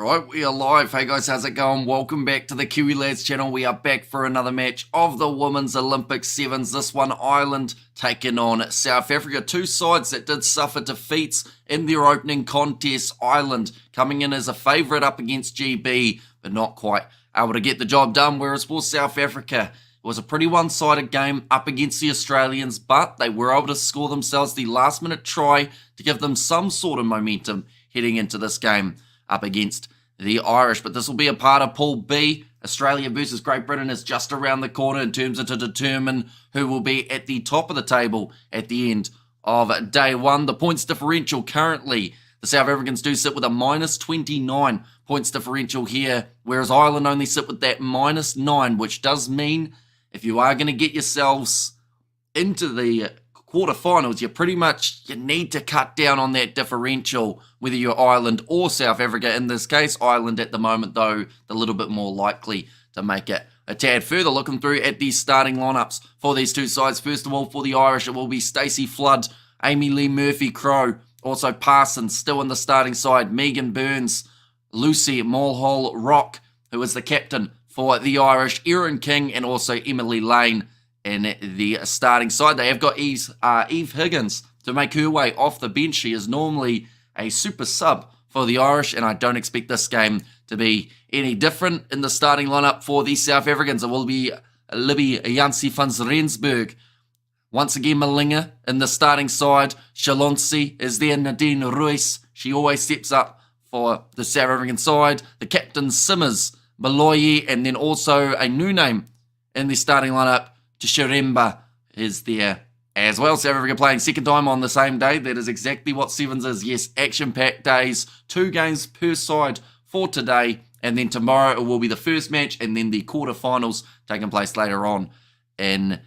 Right, we are live. Hey guys, how's it going? Welcome back to the Kiwi Lads channel. We are back for another match of the Women's Olympic Sevens. This one, Ireland taking on South Africa. Two sides that did suffer defeats in their opening contest. Ireland coming in as a favourite up against GB, but not quite able to get the job done. Whereas for South Africa, it was a pretty one-sided game up against the Australians, but they were able to score themselves the last-minute try to give them some sort of momentum heading into this game up against the Irish. But this will be a part of Pool B. Australia versus Great Britain is just around the corner in terms of to determine who will be at the top of the table at the end of day one. The points differential currently, the South Africans do sit with a minus 29 points differential here, whereas Ireland only sit with that minus 9, which does mean if you are going to get yourselves into the quarterfinals, you need to cut down on that differential, whether you're Ireland or South Africa. In this case, Ireland at the moment, though, a little bit more likely to make it a tad further. Looking through at these starting lineups for these two sides. First of all, for the Irish, it will be Stacey Flood, Amy Lee Murphy-Crowe, also Parsons still in the starting side, Megan Burns, Lucy Mulhall-Rock, who is the captain for the Irish, Erin King, and also Emily Lane in the starting side. They have got Eve Higgins to make her way off the bench. She is normally a super sub for the Irish, and I don't expect this game to be any different. In the starting lineup for the South Africans, it will be Libby Jansi van Rensburg. Once again, Malinga in the starting side. Shalonsi is there. Nadine Ruiz, she always steps up for the South African side. The captain, Simmers, Baloyi, and then also a new name in the starting lineup, Tshiremba is there as well. South Africa playing second time on the same day. That is exactly what Sevens is. Yes, action-packed days. 2 games per side for today. And then tomorrow it will be the first match and then the quarterfinals taking place later on in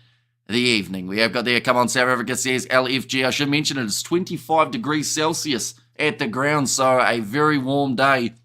the evening. We have got there, come on, South Africa says LFG. I should mention it is 25 degrees Celsius at the ground. So a very warm day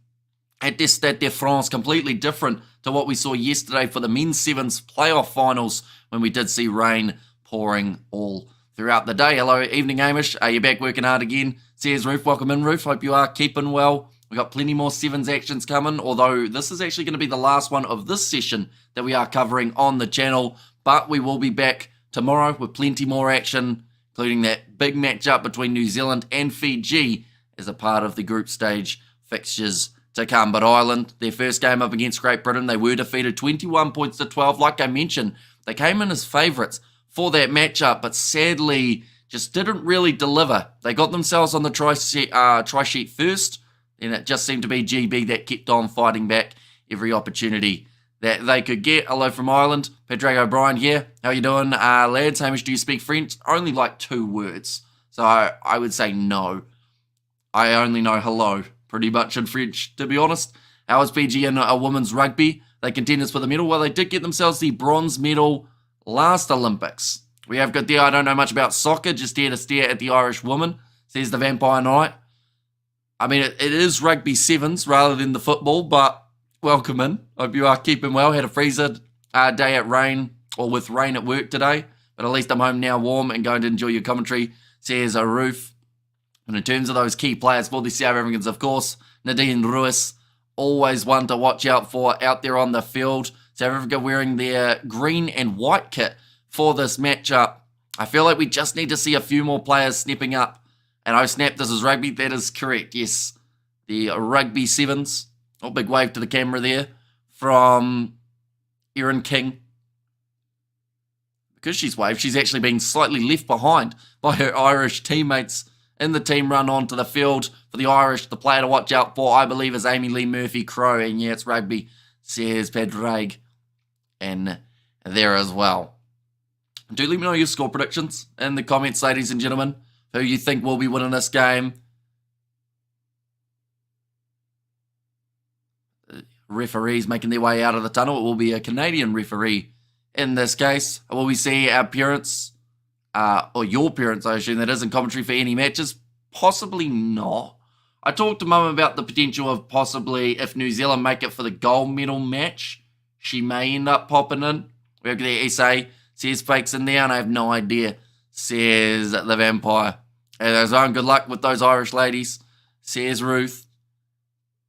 at the Stade de France. Completely different to what we saw yesterday for the men's sevens playoff finals, when we did see rain pouring all throughout the day. Hello, evening, Amish. Are you back working hard again? Says Ruth. Welcome in, Ruth. Hope you are keeping well. We've got plenty more sevens actions coming, although this is actually going to be the last one of this session that we are covering on the channel. But we will be back tomorrow with plenty more action, including that big matchup between New Zealand and Fiji as a part of the group stage fixtures to come. But Ireland, their first game up against Great Britain, they were defeated 21 points to 12. Like I mentioned, they came in as favourites for that matchup, but sadly just didn't really deliver. They got themselves on the try sheet first, and it just seemed to be GB that kept on fighting back every opportunity that they could get. Hello from Ireland. Padraig O'Brien here. How you doing, lads? Hamish, do you speak French? Only like 2 words. So I would say no. I only know hello, pretty much in French, to be honest. How is PG in women's rugby? They contenders for the medal. Well, they did get themselves the bronze medal last Olympics. We have got there, I don't know much about soccer, just here to stare at the Irish woman, says the Vampire Knight. I mean, it is rugby sevens rather than the football, but welcome in. Hope you are keeping well. Had a freezer day at rain, or with rain at work today, but at least I'm home now warm and going to enjoy your commentary, says a Roof. And in terms of those key players for the South Africans, of course, Nadine Ruiz, always one to watch out for out there on the field. South Africa wearing their green and white kit for this matchup. I feel like we just need to see a few more players stepping up. And oh snap, this is rugby. That is correct, yes. The Rugby Sevens. Oh, big wave to the camera there from Erin King. Because she's waved, she's actually been slightly left behind by her Irish teammates in the team run onto the field. For the Irish, the player to watch out for, I believe, is Amy Lee Murphy-Crowe. And yeah, it's rugby, says Padraig in there as well. Do let me know your score predictions in the comments, ladies and gentlemen. Who you think will be winning this game. Referees making their way out of the tunnel. It will be a Canadian referee in this case. Will we see our parents, or your parents, I assume that is, in commentary for any matches? Possibly not. I talked to Mum about the potential of possibly, if New Zealand make it for the gold medal match, she may end up popping in. We have the SA, says Fakes in there, and I have no idea, says the Vampire. And good luck with those Irish ladies, says Ruth.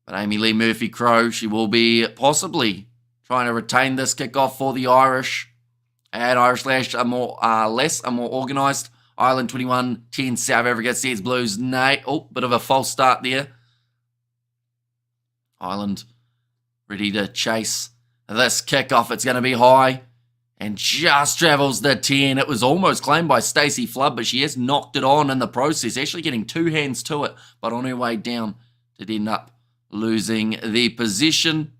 But Amy Lee Murphy-Crowe, she will be possibly trying to retain this kickoff for the Irish. And Irish Lash are more organised. Ireland 21-10, South Africa says Blues. Nay, oh, bit of a false start there. Ireland ready to chase this kickoff. It's going to be high and just travels the 10. It was almost claimed by Stacey Flood, but she has knocked it on in the process, actually getting two hands to it, but on her way down did end up losing the position.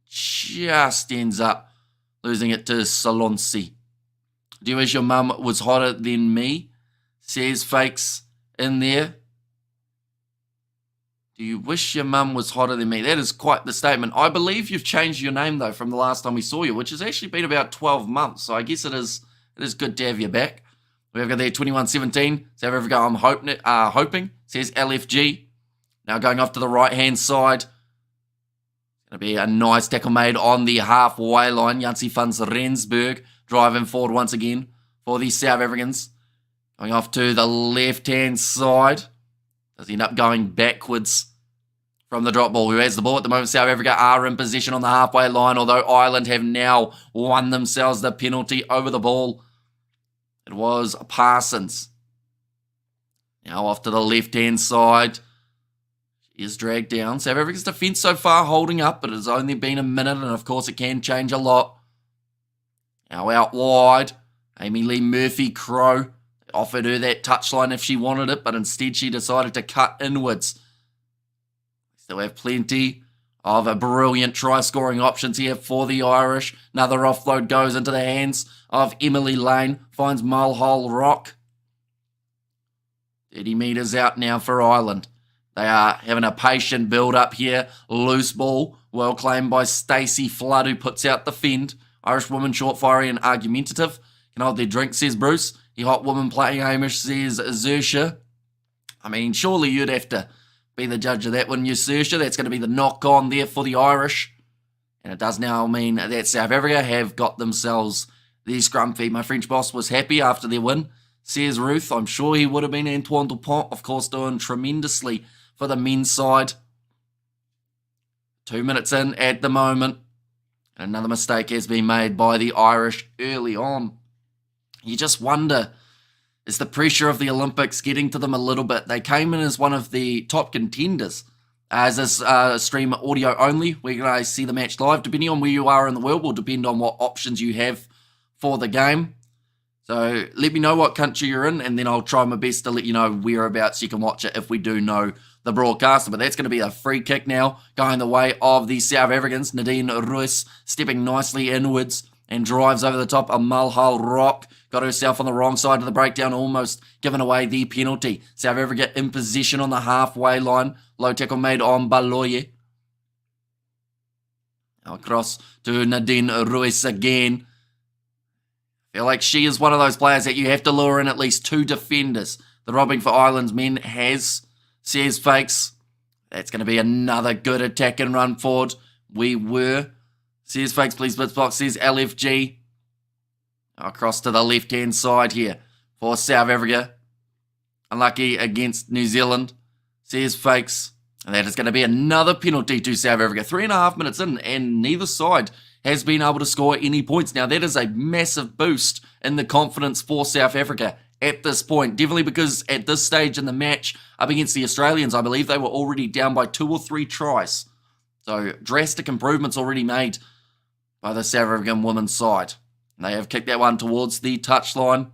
Just ends up losing it to Solonsi. Do you wish your mum was hotter than me? Says Fakes in there. Do you wish your mum was hotter than me? That is quite the statement. I believe you've changed your name, though, from the last time we saw you, which has actually been about 12 months. So I guess it is good to have you back. We've got there 21-17. South Africa, I'm hoping, says LFG. Now going off to the right-hand side. Going to be a nice tackle made on the halfway line. Jansi van Rensburg driving forward once again for the South Africans. Going off to the left-hand side. Does end up going backwards from the drop ball. Who has the ball at the moment? South Africa are in position on the halfway line, although Ireland have now won themselves the penalty over the ball. It was Parsons. Now off to the left-hand side. She is dragged down. South Africa's defence so far holding up, but it's only been a minute, and of course it can change a lot. Now out wide. Amy Lee Murphy-Crowe offered her that touchline if she wanted it, but instead she decided to cut inwards. Still have plenty of brilliant try-scoring options here for the Irish. Another offload goes into the hands of Emily Lane. Finds Mulhull Rock. 30 metres out now for Ireland. They are having a patient build-up here. Loose ball, well claimed by Stacey Flood, who puts out the fend. Irish woman, short, fiery and argumentative. Can hold their drink, says Bruce. The hot woman playing Hamish, says Zersha. I mean, surely you'd have to be the judge of that, wouldn't you, Zersha? That's going to be the knock-on there for the Irish. And it does now mean that South Africa have got themselves the scrum feed. My French boss was happy after their win, says Ruth. I'm sure he would have been. Antoine Dupont, of course, doing tremendously for the men's side. 2 minutes in at the moment. Another mistake has been made by the Irish early on. You just wonder, is the pressure of the Olympics getting to them a little bit? They came in as one of the top contenders. As this stream audio only, we're going to see the match live. Depending on where you are in the world will depend on what options you have for the game. So let me know what country you're in, and then I'll try my best to let you know whereabouts you can watch it if we do know the broadcaster. But that's going to be a free kick now, going the way of the South Africans. Nadine Ruiz stepping nicely inwards and drives over the top of Mulhull Rock. Got herself on the wrong side of the breakdown, almost giving away the penalty. South Africa in position on the halfway line. Low tackle made on Baloye. Now across to Nadine Ruiz again. Feel like she is one of those players that you have to lure in at least two defenders. The robbing for Ireland's men has, says Fakes. That's going to be another good attack and run forward. We were. Says Fakes, please Blitzboks, says LFG. Across to the left-hand side here for South Africa. Unlucky against New Zealand, says Fakes. And that is going to be another penalty to South Africa. 3.5 minutes in, and neither side has been able to score any points. Now, that is a massive boost in the confidence for South Africa at this point. Definitely because at this stage in the match, up against the Australians, I believe they were already down by 2 or 3 tries. So, drastic improvements already made by the South African women's side. And they have kicked that one towards the touchline.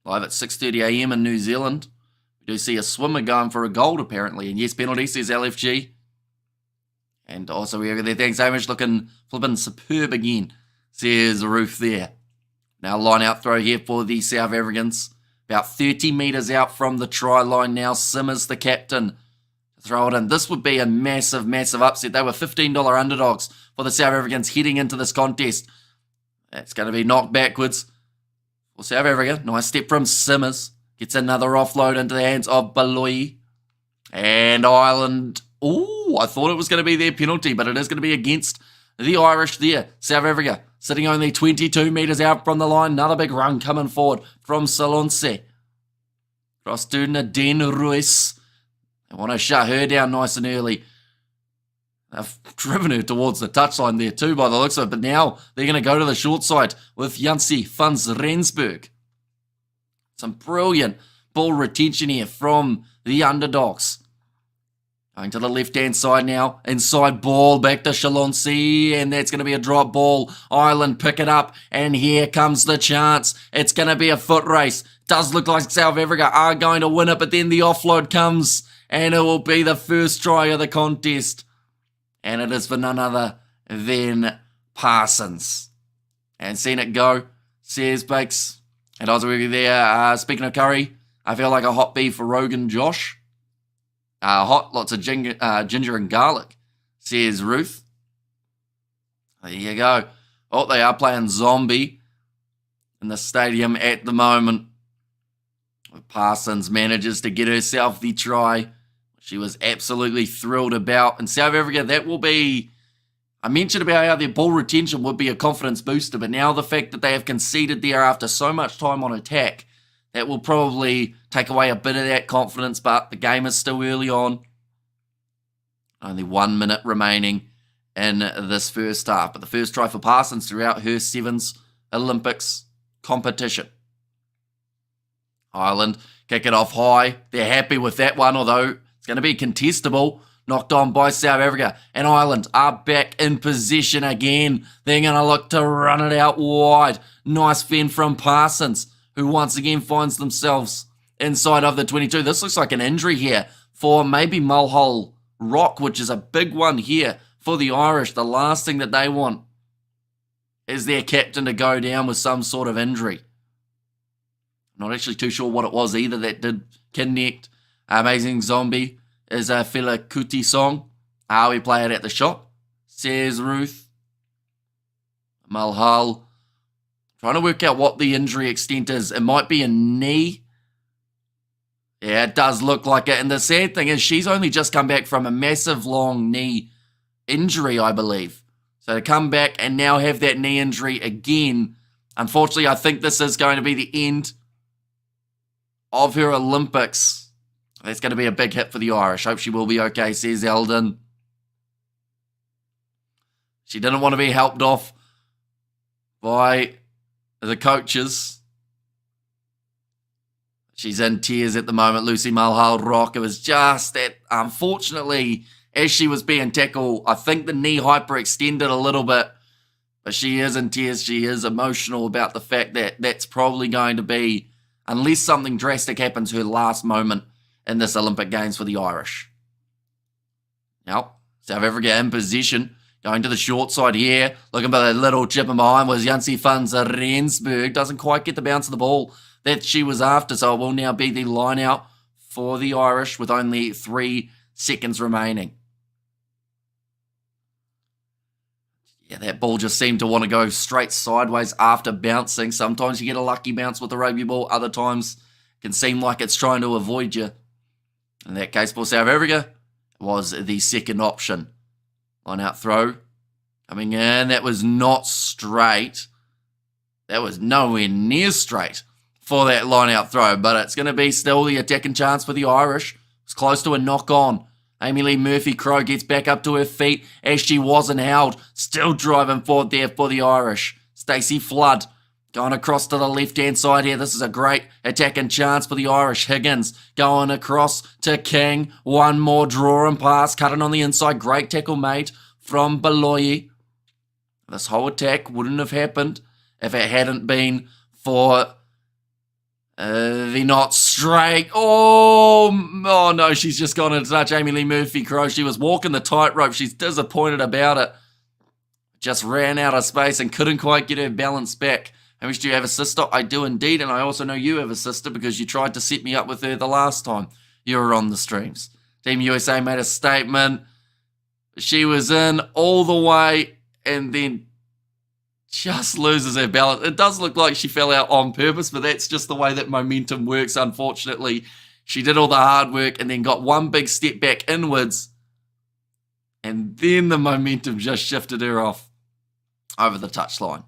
Live at 6:30 a.m. in New Zealand. We do see a swimmer going for a gold, apparently. And yes, penalty, says LFG. And also we have their thanks, Hamish, looking flipping superb again, says Ruth there. Now line out throw here for the South Africans. About 30 metres out from the try line now. Simmers, the captain, to throw it in. This would be a massive, massive upset. They were $15 underdogs for the South Africans heading into this contest. That's going to be knocked backwards for South Africa. Nice step from Simmers. Gets another offload into the hands of Baloyi. And Ireland, ooh, I thought it was going to be their penalty, but it is going to be against the Irish there. South Africa sitting only 22 metres out from the line. Another big run coming forward from Salonse. Cross to Nadine Ruiz. They want to shut her down nice and early. They've driven her towards the touchline there too by the looks of it, but now they're going to go to the short side with Jansi van Rensburg. Some brilliant ball retention here from the underdogs. Going to the left-hand side now. Inside ball back to Shalonsi. And that's going to be a drop ball. Ireland pick it up. And here comes the chance. It's going to be a foot race. Does look like South Africa are going to win it. But then the offload comes. And it will be the first try of the contest. And it is for none other than Parsons. And seeing it go. Says Bakes. And I was with you there. Speaking of curry, I feel like a hot beef for Rogan Josh. Hot, lots of ginger and garlic, says Ruth. There you go. Oh, they are playing zombie in the stadium at the moment. Parsons manages to get herself the try. She was absolutely thrilled about. And South Africa, that will be... I mentioned about how their ball retention would be a confidence booster, but now the fact that they have conceded there after so much time on attack, that will probably take away a bit of that confidence, but the game is still early on. Only 1 minute remaining in this first half. But the first try for Parsons throughout her Sevens Olympics competition. Ireland kick it off high. They're happy with that one, although it's going to be contestable. Knocked on by South Africa. And Ireland are back in position again. They're going to look to run it out wide. Nice fend from Parsons, who once again finds themselves inside of the 22. This looks like an injury here for maybe Mulhull Rock, which is a big one here for the Irish. The last thing that they want is their captain to go down with some sort of injury. Not actually too sure what it was either that did connect. Amazing Zombie is a Fela Kuti song. We play it at the shop, says Ruth. Mulhull. Trying to work out what the injury extent is. It might be a knee. Yeah, it does look like it. And the sad thing is she's only just come back from a massive long knee injury, I believe. So to come back and now have that knee injury again, unfortunately, I think this is going to be the end of her Olympics. That's going to be a big hit for the Irish. Hope she will be okay, says Eldon. She didn't want to be helped off by the coaches. She's in tears at the moment, Lucy Mulhull Rock. It was just that, unfortunately, as she was being tackled, I think the knee hyperextended a little bit. But she is in tears. She is emotional about the fact that that's probably going to be, unless something drastic happens, her last moment in this Olympic Games for the Irish. Now, South Africa in position. Going to the short side here. Looking for the little chip in behind was Jansi van Rensburg. Doesn't quite get the bounce of the ball that she was after. So it will now be the line out for the Irish with only 3 seconds remaining. Yeah, that ball just seemed to want to go straight sideways after bouncing. Sometimes you get a lucky bounce with the rugby ball. Other times it can seem like it's trying to avoid you. In that case, for South Africa, it was the second option. Line out throw. Coming in. That was not straight. That was nowhere near straight for that line out throw. But it's going to be still the attacking chance for the Irish. It's close to a knock on. Amy Lee Murphy-Crowe gets back up to her feet as she wasn't held. Still driving forward there for the Irish. Stacey Flood going across to the left-hand side here. This is a great attacking chance for the Irish. Higgins going across to King. One more draw and pass. Cutting on the inside. Great tackle made from Beloyi. This whole attack wouldn't have happened if it hadn't been for the not straight. Oh no, she's just gone to touch Amy Lee Murphy-Crowe. She was walking the tightrope. She's disappointed about it. Just ran out of space and couldn't quite get her balance back. Hamish, do you have a sister? I do indeed, and I also know you have a sister because you tried to set me up with her the last time you were on the streams. Team USA made a statement. She was in all the way and then just loses her balance. It does look like she fell out on purpose, but that's just the way that momentum works, unfortunately. She did all the hard work and then got one big step back inwards, and then the momentum just shifted her off over the touchline.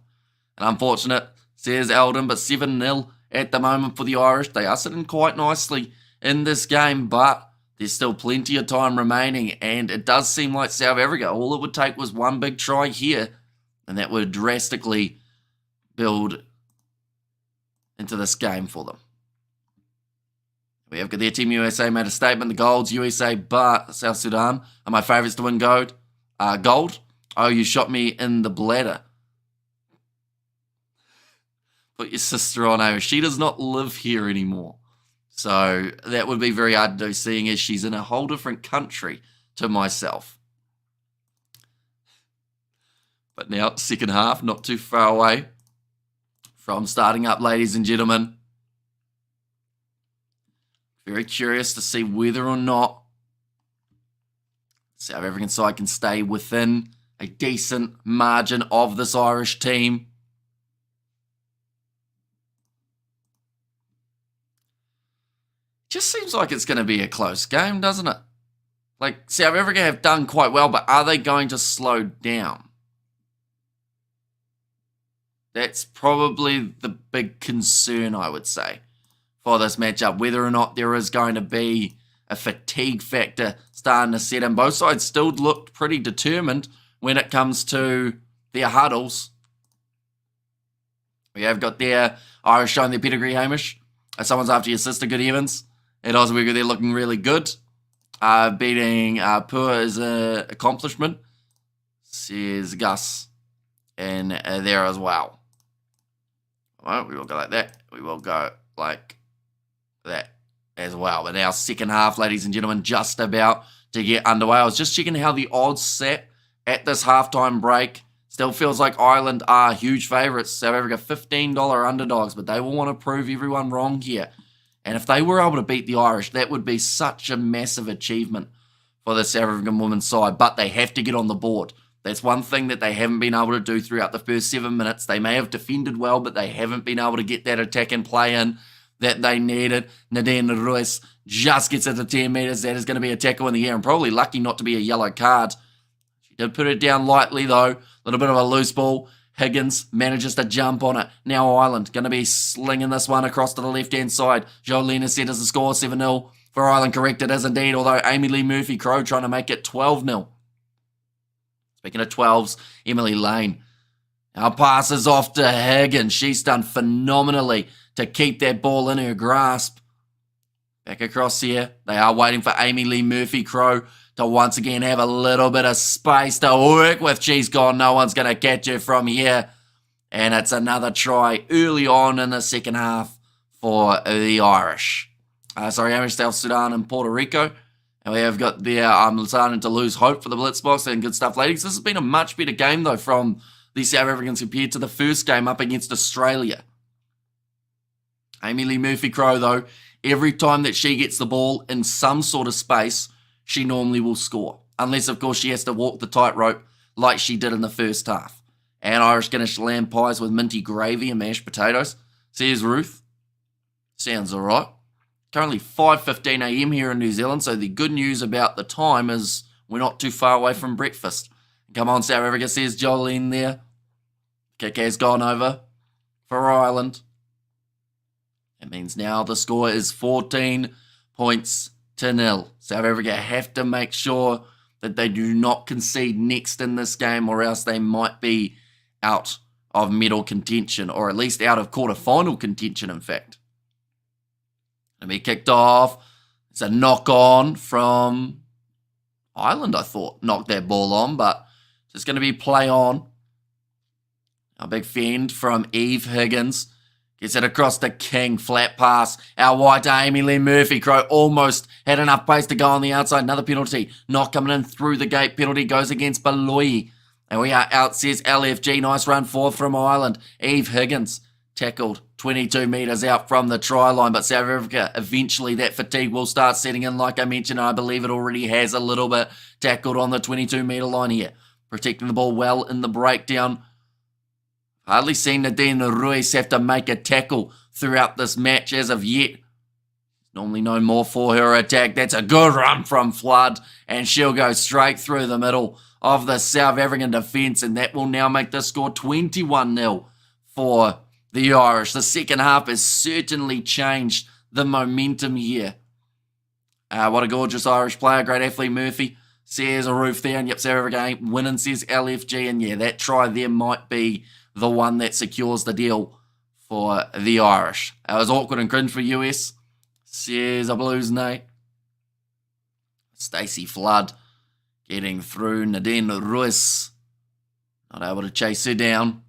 And unfortunate, says Eldon, but 7-0 at the moment for the Irish. They are sitting quite nicely in this game, but There's still plenty of time remaining, and it does seem like South Africa, all it would take was one big try here, and that would drastically build into this game for them. We have got their Team USA made a statement. The golds, USA, but South Sudan are my favourites to win gold. Gold. Oh, you shot me in the bladder. Put your sister on over. She does not live here anymore. So that would be very hard to do, seeing as she's in a whole different country to myself. But now, second half, not too far away from starting up, ladies and gentlemen. Very curious to see whether or not South African side can stay within a decent margin of this Irish team. Just seems like it's going to be a close game, doesn't it? Like, South Africa have done quite well, but are they going to slow down? That's probably the big concern, I would say, for this matchup. Whether or not there is going to be a fatigue factor starting to set in. Both sides still looked pretty determined when it comes to their huddles. We have got their Irish showing their pedigree, Hamish. Someone's after your sister, good heavens. And Oswego, they're looking really good. Beating Pua is an accomplishment, says Gus. And there as well. Well, we will go like that. We will go like that as well. But now second half, ladies and gentlemen, just about to get underway. I was just checking how the odds sat at this halftime break. Still feels like Ireland are huge favourites. South Africa $15 underdogs, but they will want to prove everyone wrong here. And if they were able to beat the Irish, that would be such a massive achievement for the South African women's side. But they have to get on the board. That's one thing that they haven't been able to do throughout the first 7 minutes. They may have defended well, but they haven't been able to get that attack and play in that they needed. Nadine Ruiz just gets it to 10 metres. That is going to be a tackle in the air, and probably lucky not to be a yellow card. She did put it down lightly, though. A little bit of a loose ball. Higgins manages to jump on it. Now Ireland going to be slinging this one across to the left-hand side. Jolene settles the score 7-0 for Ireland. Correct, it is indeed, although Amy Lee Murphy-Crowe trying to make it 12-0. Speaking of 12s, Emily Lane now passes off to Higgins. She's done phenomenally to keep that ball in her grasp. Back across here. They are waiting for Amy Lee Murphy-Crowe to once again have a little bit of space to work with. She's gone. No one's going to catch her from here. And it's another try early on in the second half for the Irish. Irish, South Sudan and Puerto Rico. And we have got there, I'm starting to lose hope for the Blitzboks and good stuff, ladies. This has been a much better game, though, from the South Africans compared to the first game up against Australia. Amy Lee Murphy-Crowe, though, every time that she gets the ball in some sort of space, she normally will score. Unless, of course, she has to walk the tightrope like she did in the first half. And Irish Guinness lamb pies with minty gravy and mashed potatoes. Says Ruth. Sounds all right. Currently 5:15 a.m. here in New Zealand, so the good news about the time is we're not too far away from breakfast. Come on, South Africa, says Jolene there. Kick has gone over for Ireland. That means now the score is 14 points to 0. South Africa have to make sure that they do not concede next in this game, or else they might be out of medal contention, or at least out of quarter-final contention, in fact. Going to be kicked off. It's a knock-on from Ireland, I thought. Knocked that ball on, but it's going to be play on. A big fend from Eve Higgins. Gets it across to King. Flat pass. Our white Amy Lee Murphy-Crowe almost had enough pace to go on the outside. Another penalty. Not coming in through the gate. Penalty goes against Baloyi. And we are out, says LFG. Nice run forth from Ireland. Eve Higgins tackled 22 metres out from the try line. But South Africa, eventually that fatigue will start setting in, like I mentioned. I believe it already has a little bit. Tackled on the 22-metre line here. Protecting the ball well in the breakdown. Hardly seen Nadine Ruiz have to make a tackle throughout this match as of yet. Normally known more for her attack. That's a good run from Flood. And she'll go straight through the middle of the South African defence. And that will now make the score 21-0 for the Irish. The second half has certainly changed the momentum here What a gorgeous Irish player, great athlete Murphy. Says a roof there, and yep, South Africa winning, says LFG, and yeah, that try there might be the one that secures the deal for the Irish. It was awkward and cringe for US, says a Blues Nate. Stacey Flood getting through, Nadine Ruiz not able to chase her down.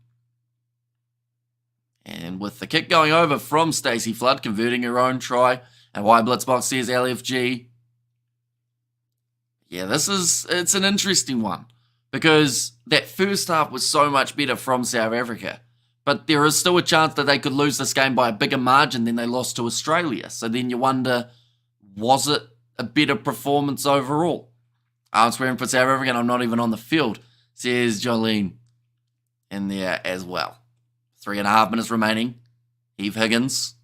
And with the kick going over from Stacey Flood, converting her own try, and why Blitzboks says LFG. Yeah, it's an interesting one, because that first half was so much better from South Africa, but there is still a chance that they could lose this game by a bigger margin than they lost to Australia. So then you wonder, was it a better performance overall? I'm swearing for South Africa, and I'm not even on the field, says Jolene in there as well. 3.5 minutes remaining. Eve Higgins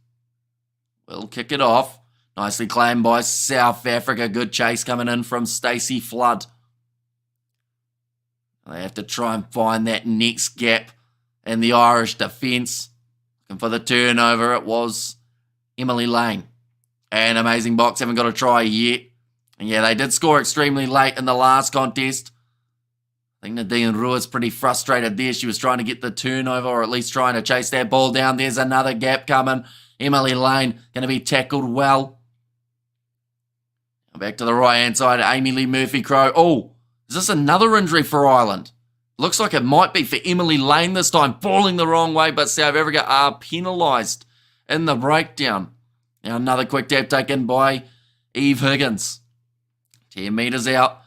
will kick it off. Nicely claimed by South Africa. Good chase coming in from Stacey Flood. They have to try and find that next gap in the Irish defence. Looking for the turnover, it was Emily Lane. And Amazing Box haven't got a try yet. And yeah, they did score extremely late in the last contest. I think Nadine Ruiz pretty frustrated there. She was trying to get the turnover, or at least trying to chase that ball down. There's another gap coming. Emily Lane going to be tackled well. Back to the right-hand side, Amy Lee Murphy-Crowe. Oh, is this another injury for Ireland? Looks like it might be for Emily Lane this time, falling the wrong way, but South Africa are penalised in the breakdown. Now another quick tap taken by Eve Higgins. 10 metres out.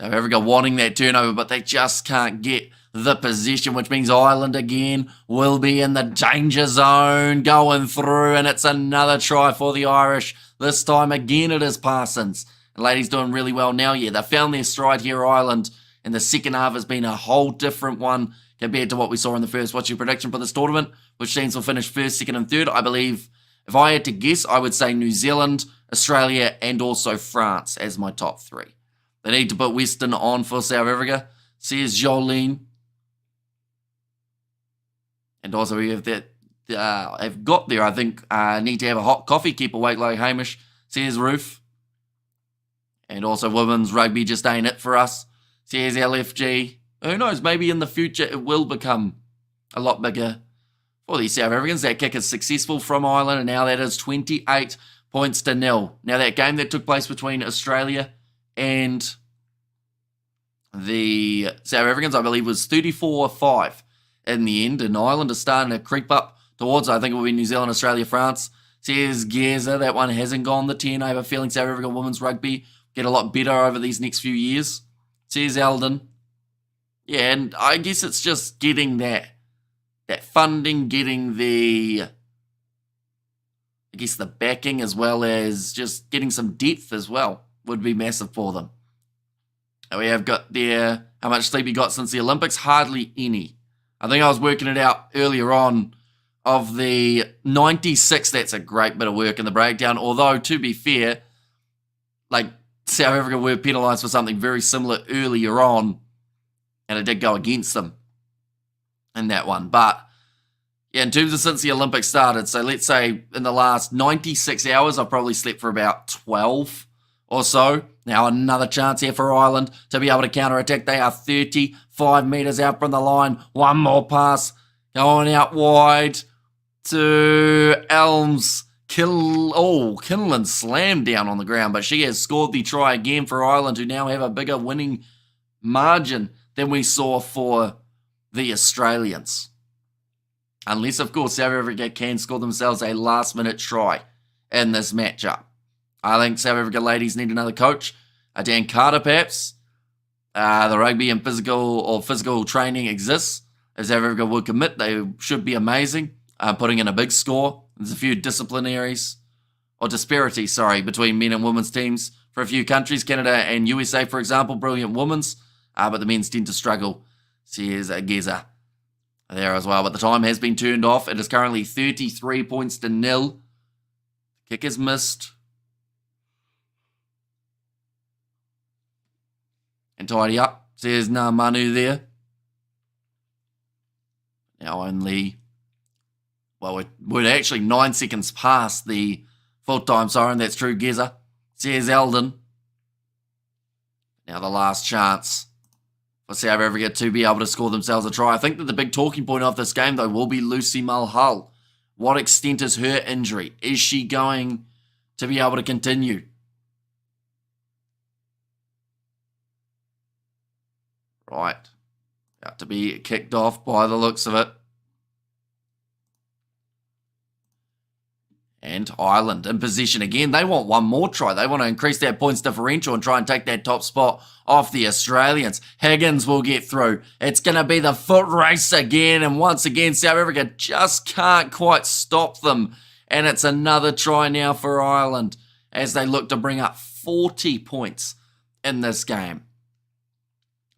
South Africa wanting that turnover, but they just can't get the possession, which means Ireland again will be in the danger zone going through, and it's another try for the Irish. This time again it is Parsons. The ladies doing really well now. Yeah, they found their stride here, Ireland, and the second half has been a whole different one compared to what we saw in the first. What's your prediction for this tournament? Which teams will finish first, second, and third? I believe, if I had to guess, I would say New Zealand, Australia, and also France as my top three. They need to put Western on for South Africa, says Jolene. And also we have that, have got there, I think, need to have a hot coffee, keep awake like Hamish, says Ruth. And also women's rugby just ain't it for us, says LFG. Who knows, maybe in the future it will become a lot bigger for the South Africans. That kick is successful from Ireland, and now that is 28 points to 0. Now that game that took place between Australia and the South Africans, I believe, was 34-5 in the end, and Ireland is starting to creep up towards, I think it will be New Zealand, Australia, France. Says Geza, that one hasn't gone the 10. I have a feeling South Africa women's rugby get a lot better over these next few years. Says Eldon. Yeah, and I guess it's just getting that funding, getting the backing, as well as just getting some depth as well would be massive for them. And we have got there, how much sleep you got since the Olympics? Hardly any. I think I was working it out earlier on. Of the 96, that's a great bit of work in the breakdown. Although, to be fair, like South Africa were penalised for something very similar earlier on, and it did go against them in that one. But yeah, in terms of since the Olympics started, so let's say in the last 96 hours, I've probably slept for about 12 or so. Now another chance here for Ireland to be able to counter-attack. They are 35 metres out from the line. One more pass going out wide to Elms. Kinlan slammed down on the ground, but she has scored the try again for Ireland, who now have a bigger winning margin than we saw for the Australians. Unless, of course, South Africa can score themselves a last-minute try in this matchup. I think South Africa ladies need another coach. Dan Carter, perhaps. The rugby and physical training exists. If South Africa would commit, they should be amazing. Putting in a big score. There's a few disparities between men and women's teams for a few countries. Canada and USA, for example, brilliant women's. But the men's tend to struggle, says Geza there as well. But the time has been turned off. It is currently 33 points to 0. Kick is missed. And tidy up, says Manu there. Now only, we're actually 9 seconds past the full-time siren. That's true, Geza, Says Eldon. Now the last chance for South Africa to be able to score themselves a try. I think that the big talking point of this game, though, will be Lucy Mulhull. What extent is her injury? Is she going to be able to continue? Right. About to be kicked off by the looks of it. And Ireland in position again. They want one more try. They want to increase their points differential and try and take that top spot off the Australians. Higgins will get through. It's going to be the foot race again. And once again, South Africa just can't quite stop them. And it's another try now for Ireland as they look to bring up 40 points in this game.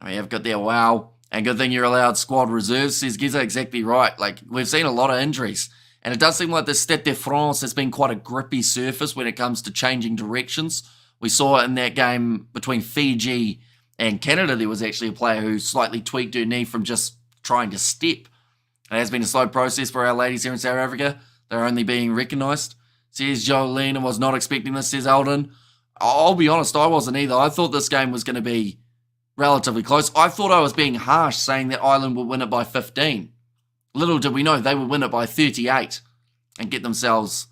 We have got their wow. And good thing you're allowed squad reserves, says Giza. Exactly right. Like, we've seen a lot of injuries. And it does seem like the Stade de France has been quite a grippy surface when it comes to changing directions. We saw in that game between Fiji and Canada, there was actually a player who slightly tweaked her knee from just trying to step. It has been a slow process for our ladies here in South Africa. They're only being recognised. Says Jolene, and was not expecting this, says Alden. I'll be honest, I wasn't either. I thought this game was going to be relatively close. I thought I was being harsh saying that Ireland would win it by 15. Little did we know they would win it by 38 and get themselves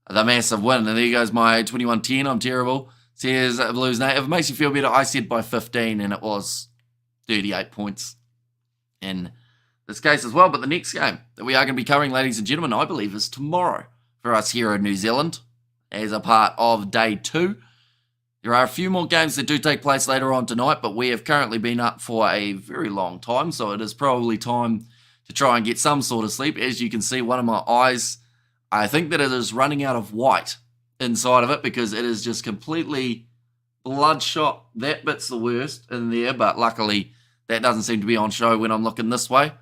the massive win. And there goes my 21-10. I'm terrible. Says Blues Nate. If it makes you feel better, I said by 15 and it was 38 points in this case as well. But the next game that we are going to be covering, ladies and gentlemen, I believe is tomorrow for us here in New Zealand as a part of day 2. There are a few more games that do take place later on tonight, but we have currently been up for a very long time, so it is probably time to try and get some sort of sleep. As you can see, one of my eyes, I think that it is running out of white inside of it because it is just completely bloodshot. That bit's the worst in there, but luckily that doesn't seem to be on show when I'm looking this way.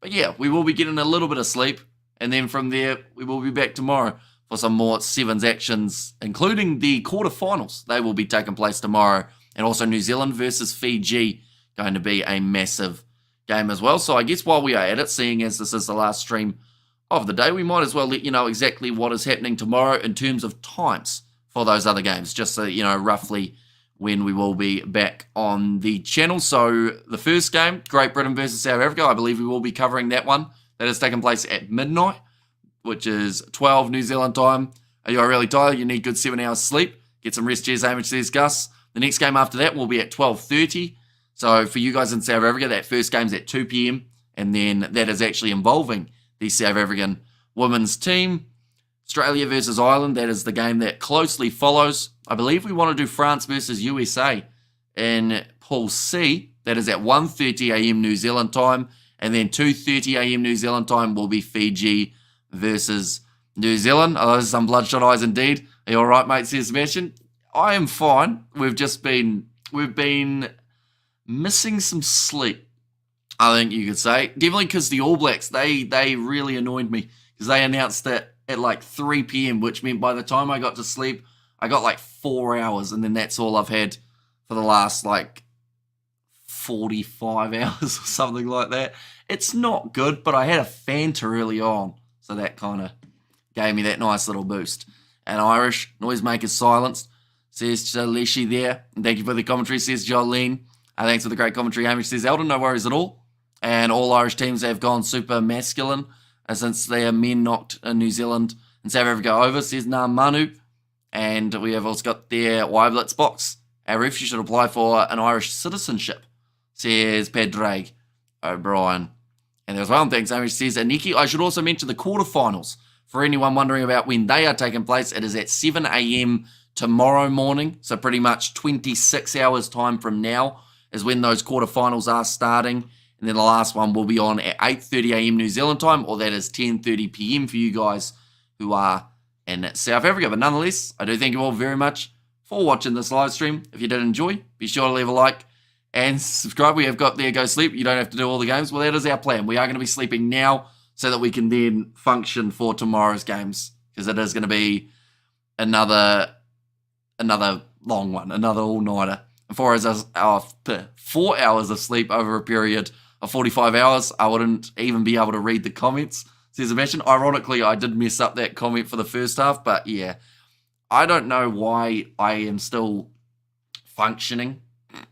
But yeah, we will be getting a little bit of sleep, and then from there, we will be back tomorrow for some more Sevens actions, including the quarterfinals. They will be taking place tomorrow, and also New Zealand versus Fiji, going to be a massive game as well. So I guess while we are at it, seeing as this is the last stream of the day, we might as well let you know exactly what is happening tomorrow in terms of times for those other games, just so you know roughly when we will be back on the channel. So the first game, Great Britain versus South Africa, I believe we will be covering that one. That is taking place at midnight, which is 12 New Zealand time. Are you really tired? You need good 7 hours sleep. Get some rest, cheers, Hamish, says Gus. The next game after that will be at 12:30. So for you guys in South Africa, that first game's at 2 p.m. And then that is actually involving the South African women's team. Australia versus Ireland, that is the game that closely follows. I believe we want to do France versus USA in Pool C. That is at 1:30 a.m. New Zealand time. And then 2:30 a.m. New Zealand time will be Fiji versus New Zealand. Oh, those are some bloodshot eyes indeed. Are you all right, mate, says Sebastian? I am fine. We've been missing some sleep, I think you could say. Definitely because the All Blacks, they really annoyed me because they announced that at like 3 p.m., which meant by the time I got to sleep, I got like 4 hours, and then that's all I've had for the last like 45 hours or something like that. It's not good, but I had a Fanta early on, so that kind of gave me that nice little boost. And Irish, noisemakers silenced, says Jaleshi there. And thank you for the commentary, says Jolene. Thanks for the great commentary, Hamish, says Eldon. No worries at all. And all Irish teams have gone super masculine since their men knocked New Zealand and South Africa over, says Manu. And we have also got their Blitzboks. Our ref, you should apply for an Irish citizenship, says Padraig O'Brien. And there's one thing, Hamish says, Nikki, I should also mention the quarterfinals. For anyone wondering about when they are taking place, it is at 7 a.m. tomorrow morning. So pretty much 26 hours time from now is when those quarterfinals are starting. And then the last one will be on at 8:30 a.m. New Zealand time, or that is 10:30 p.m. for you guys who are in South Africa. But nonetheless, I do thank you all very much for watching this live stream. If you did enjoy, be sure to leave a like and subscribe. We have got There Go Sleep. You don't have to do all the games. Well, that is our plan. We are going to be sleeping now so that we can then function for tomorrow's games, because it is going to be another long one, another all-nighter. 4 hours of sleep over a period of 45 hours. I wouldn't even be able to read the comments, says Sebastian. Ironically, I did mess up that comment for the first half, but yeah, I don't know why I am still functioning,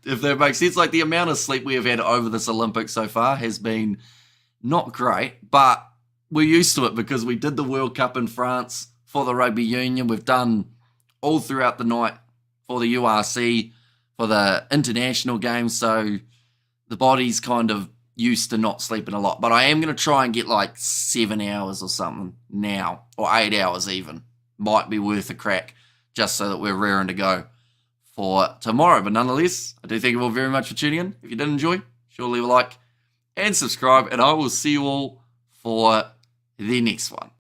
if that makes sense. Like, the amount of sleep we have had over this Olympics so far has been not great, but we're used to it because we did the World Cup in France for the Rugby Union. We've done all throughout the night for the URC, for the international games, so the body's kind of used to not sleeping a lot. But I am going to try and get like 7 hours or something now, or 8 hours even. Might be worth a crack, just so that we're raring to go for tomorrow. But nonetheless, I do thank you all very much for tuning in. If you did enjoy, sure leave a like and subscribe, and I will see you all for the next one.